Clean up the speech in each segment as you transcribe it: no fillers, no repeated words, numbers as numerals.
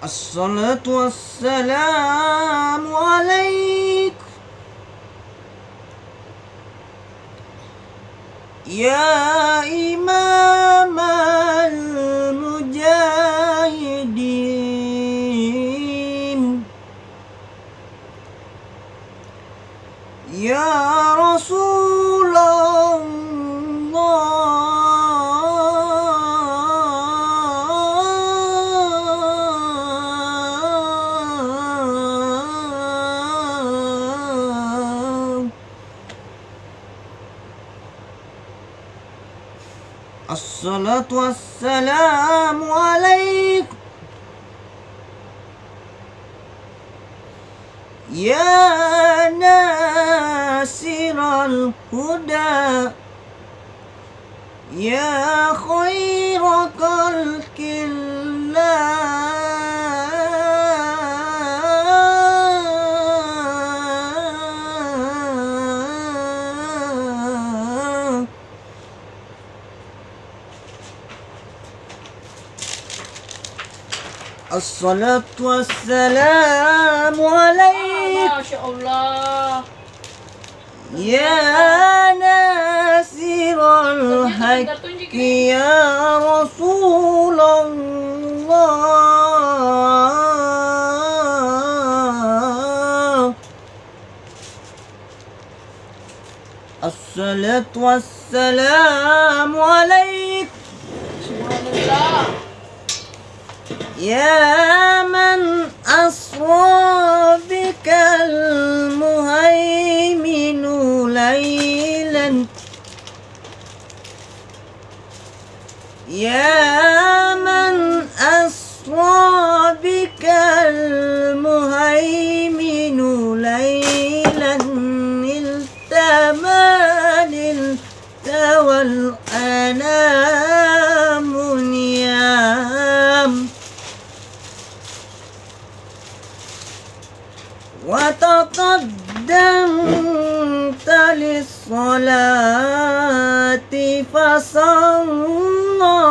الصلاة والسلام عليك يا إمام المجاهدين يا رسول الله. الصلاة والسلام عليك يا ناصر الهدى يا خير خلق الله. الصلاة والسلام عليك ما شاء الله يا ناصر الحق يا رسول الله. الصلاة والسلام عليك سبحان الله يا من أسرى بك المهيمن ليلا يا من أسرى بك المهيمن ليلا نلت ما نلت والأنام نيام وتقدمت للصلاة فصلى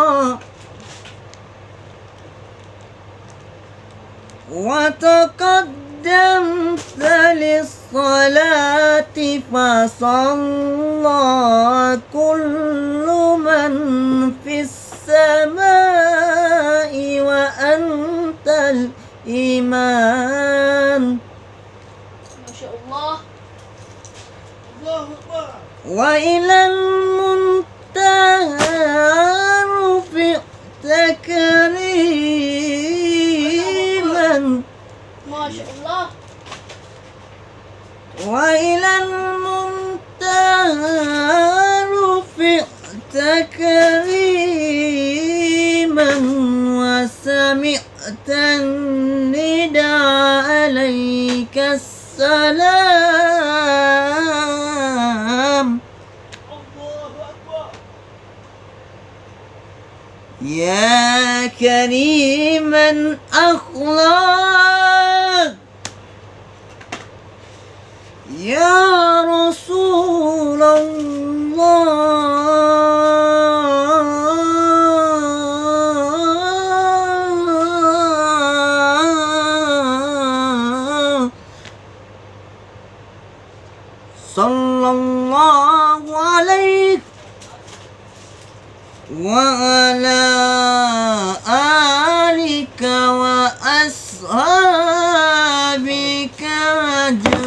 وتقدمت للصلاة فصلى كل من في السماء وأنت الإيمان. ما شاء الله الله أكبر. وإلى المنتهى رفعت كريما ما شاء الله وإلى المنتهى رفعت كريما وسمعت النداء عليك السلام. الله أكبر. يا كريما أخلاق يا رسول الله. صلى الله عليك وعلى آلك وأصحابك أجمعين.